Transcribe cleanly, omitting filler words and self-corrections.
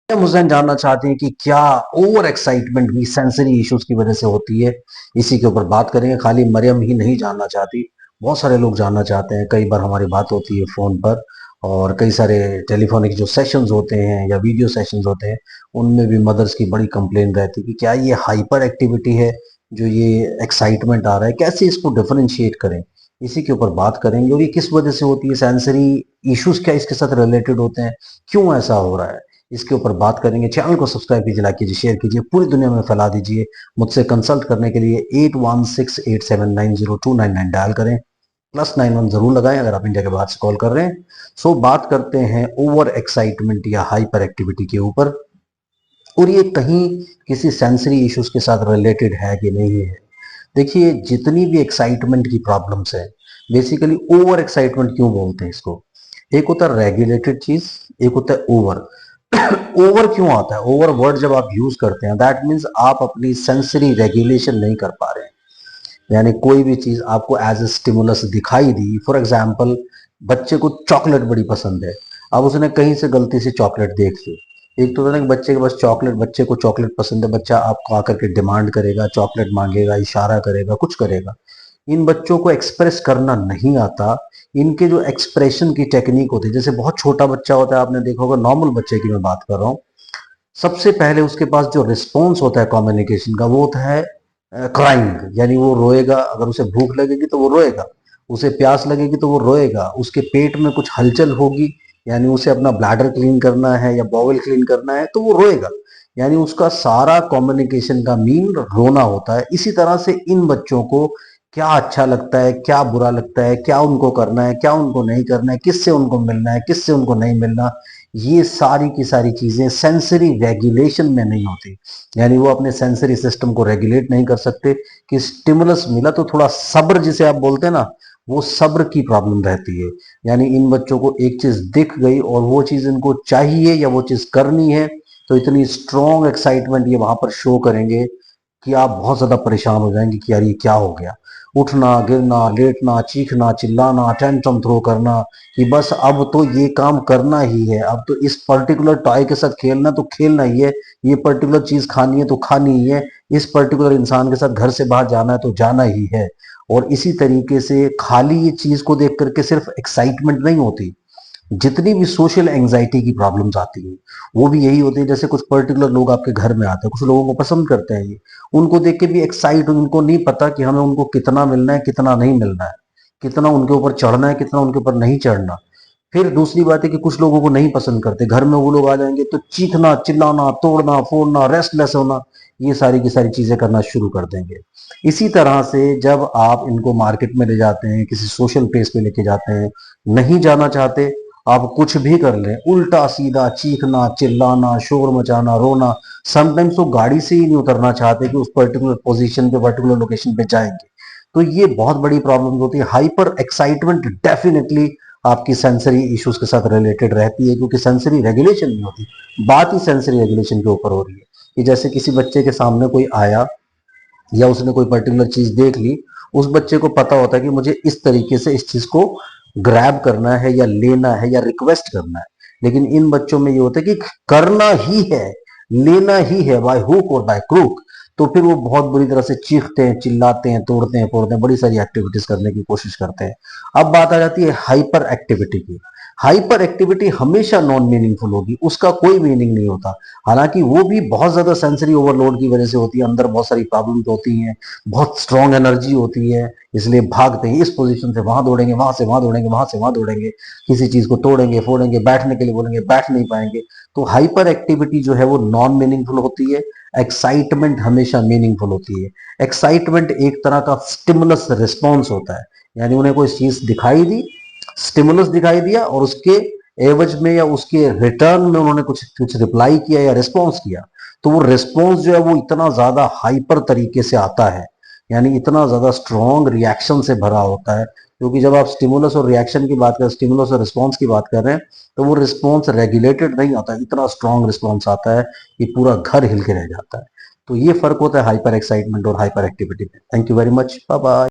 हम हुसैन जानना चाहते हैं कि क्या ओवर एक्साइटमेंट भी सेंसरी इश्यूज की वजह से होती है। इसी के ऊपर बात करेंगे। खाली मरियम ही नहीं जानना चाहती, बहुत सारे लोग जानना चाहते हैं। कई बार हमारी बात होती है फोन पर, और कई सारे टेलीफोनिक जो सेशंस होते हैं या वीडियो सेशंस होते हैं, उनमें भी मदर्स की बड़ी कंप्लेन रहती है कि क्या ये हाइपर एक्टिविटी है, जो ये एक्साइटमेंट आ रहा है, कैसे इसको डिफरेंशिएट करें। इसी के ऊपर बात करेंगे, और ये किस वजह से होती है, सेंसरी इश्यूज क्या इसके साथ रिलेटेड होते हैं, क्यों ऐसा हो रहा है, इसके ऊपर बात करेंगे। चैनल को सब्सक्राइब कीजिए, लाइक कीजिए, शेयर कीजिए, पूरी दुनिया में फैला दीजिए। मुझसे कंसल्ट करने के लिए 8168790299 डायल करें, +91 जरूर लगाएं अगर आप इंडिया के बाहर से कॉल कर रहे हैं। सो बात करते हैं ओवर एक्साइटमेंट या हाइपर एक्टिविटी के ऊपर, और ये कहीं किसी सेंसरी इश्यूज के साथ रिलेटेड है कि नहीं है। देखिए, जितनी भी एक्साइटमेंट की प्रॉब्लम्स है, बेसिकली ओवर एक्साइटमेंट क्यों बोलते हैं इसको। एक होता है रेगुलेटेड चीज, एक होता है ओवर। ओवर क्यों आता है, ओवर वर्ड जब आप यूज करते हैं, दैट मीन्स आप अपनी सेंसरी रेगुलेशन नहीं कर पा रहे हैं। यानी कोई भी चीज आपको एज ए स्टिमुलस दिखाई दी, फॉर एग्जाम्पल बच्चे को चॉकलेट बड़ी पसंद है, अब उसने कहीं से गलती से चॉकलेट देख ली। एक तो होता है कि बच्चे के पास चॉकलेट, बच्चे को चॉकलेट पसंद है, बच्चा आपको आकर के डिमांड करेगा, चॉकलेट मांगेगा, इशारा करेगा, कुछ करेगा। इन बच्चों को एक्सप्रेस करना नहीं आता। इनके जो एक्सप्रेशन की टेक्निक होती है, जैसे बहुत छोटा बच्चा होता है, आपने देखा होगा, नॉर्मल बच्चे की मैं बात कर रहा हूँ, सबसे पहले उसके पास जो रिस्पॉन्स होता है कम्युनिकेशन का, वो होता है क्राइंग। यानी वो रोएगा, अगर उसे भूख लगेगी तो वो रोएगा, उसे प्यास लगेगी तो वो रोएगा, उसके पेट में कुछ हलचल होगी, यानी उसे अपना ब्लैडर क्लीन करना है या बॉवल क्लीन करना है, तो वो रोएगा। यानी उसका सारा कम्युनिकेशन का मीन रोना होता है। इसी तरह से इन बच्चों को क्या अच्छा लगता है, क्या बुरा लगता है, क्या उनको करना है, क्या उनको नहीं करना है, किससे उनको मिलना है, किससे उनको नहीं मिलना, ये सारी की सारी चीजें सेंसरी रेगुलेशन में नहीं होती। यानी वो अपने सेंसरी सिस्टम को रेगुलेट नहीं कर सकते कि स्टिमुलस मिला तो थोड़ा सब्र, जिसे आप बोलते हैं ना, वो सब्र की प्रॉब्लम रहती है। यानी इन बच्चों को एक चीज दिख गई और वो चीज इनको चाहिए या वो चीज करनी है, तो इतनी स्ट्रॉन्ग एक्साइटमेंट ये वहां पर शो करेंगे कि आप बहुत ज्यादा परेशान हो जाएंगे कि यार ये क्या हो गया। उठना, गिरना, लेटना, चीखना, चिल्लाना, टेंट्रम थ्रो करना, कि बस अब तो ये काम करना ही है, अब तो इस पर्टिकुलर टॉय के साथ खेलना तो खेलना ही है, ये पर्टिकुलर चीज खानी है तो खानी ही है, इस पर्टिकुलर इंसान के साथ घर से बाहर जाना है तो जाना ही है। और इसी तरीके से खाली ये चीज को देख करके सिर्फ एक्साइटमेंट नहीं होती, जितनी भी सोशल एंजाइटी की प्रॉब्लम्स आती है, वो भी यही होती है। जैसे कुछ पर्टिकुलर लोग आपके घर में आते हैं, कुछ लोगों को पसंद करते हैं ये, उनको देख के भी एक्साइट, उनको नहीं पता कि हमें उनको कितना मिलना है, कितना नहीं मिलना है, कितना उनके ऊपर चढ़ना है, कितना उनके ऊपर नहीं चढ़ना। फिर दूसरी बात है कि कुछ लोगों को नहीं पसंद करते, घर में वो लोग आ जाएंगे तो चीखना, चिल्लाना, तोड़ना फोड़ना, रेस्टलेस होना, ये सारी की सारी चीजें करना शुरू कर देंगे। इसी तरह से जब आप इनको मार्केट में ले जाते हैं, किसी सोशल प्लेस पे लेके जाते हैं, नहीं जाना चाहते, आप कुछ भी कर लें, उल्टा सीधा चीखना, चिल्लाना, शोर मचाना, रोना, समटाइम्स तो गाड़ी से ही नहीं उतरना चाहते कि उस पर्टिकुलर पोजीशन पे, पर्टिकुलर लोकेशन पे जाएंगे। तो ये बहुत बड़ी प्रॉब्लम होती है। हाइपर एक्साइटमेंट डेफिनेटली आपकी सेंसरी इश्यूज के साथ रिलेटेड रहती है, क्योंकि सेंसरी रेगुलेशन नहीं होती। बात ही सेंसरी रेगुलेशन के ऊपर हो रही है कि जैसे किसी बच्चे के सामने कोई आया या उसने कोई पर्टिकुलर चीज देख ली, उस बच्चे को पता होता है कि मुझे इस तरीके से इस चीज को ग्रैब करना है या लेना है या रिक्वेस्ट करना है। लेकिन इन बच्चों में ये होता है कि करना ही है, लेना ही है, बाय हुक और बाय क्रूक। तो फिर वो बहुत बुरी तरह से चीखते हैं, चिल्लाते हैं, तोड़ते हैं, फोड़ते हैं, बड़ी सारी एक्टिविटीज करने की कोशिश करते हैं। अब बात आ जाती है हाइपर एक्टिविटी की। हाइपर एक्टिविटी हमेशा नॉन मीनिंगफुल होगी, उसका कोई मीनिंग नहीं होता। हालांकि वो भी बहुत ज्यादा सेंसरी ओवरलोड की वजह से होती है, अंदर बहुत सारी प्रॉब्लम्स होती हैं, बहुत स्ट्रांग एनर्जी होती है, इसलिए भागते हैं, इस पोजीशन से वहां दौड़ेंगे, वहां से वहां दौड़ेंगे, वहां से वहां दौड़ेंगे, किसी चीज को तोड़ेंगे, फोड़ेंगे, बैठने के लिए बोलेंगे, बैठ नहीं पाएंगे। तो हाइपर एक्टिविटी जो है वो नॉन मीनिंगफुल होती है, एक्साइटमेंट हमेशा मीनिंगफुल होती है। एक्साइटमेंट एक तरह का स्टिमुलस रिस्पॉन्स होता है। यानी उन्हें कोई चीज दिखाई दी, स्टिमुलस दिखाई दिया, और उसके एवज में या उसके रिटर्न में उन्होंने कुछ कुछ रिप्लाई किया या रिस्पॉन्स किया, तो वो रिस्पॉन्स जो है वो इतना ज्यादा हाइपर तरीके से आता है, यानी इतना ज्यादा स्ट्रॉन्ग रिएक्शन से भरा होता है। क्योंकि जब आप स्टिमुलस और रिएक्शन की बात करें, स्टिमुलस और रिस्पॉन्स की बात कर रहे हैं, तो वो रिस्पॉन्स रेगुलेटेड नहीं होता, इतना स्ट्रॉन्ग रिस्पॉन्स आता है कि पूरा घर हिल के रह जाता है। तो ये फर्क होता है हाइपर एक्साइटमेंट और हाइपर एक्टिविटी में। Thank you very much, bye bye.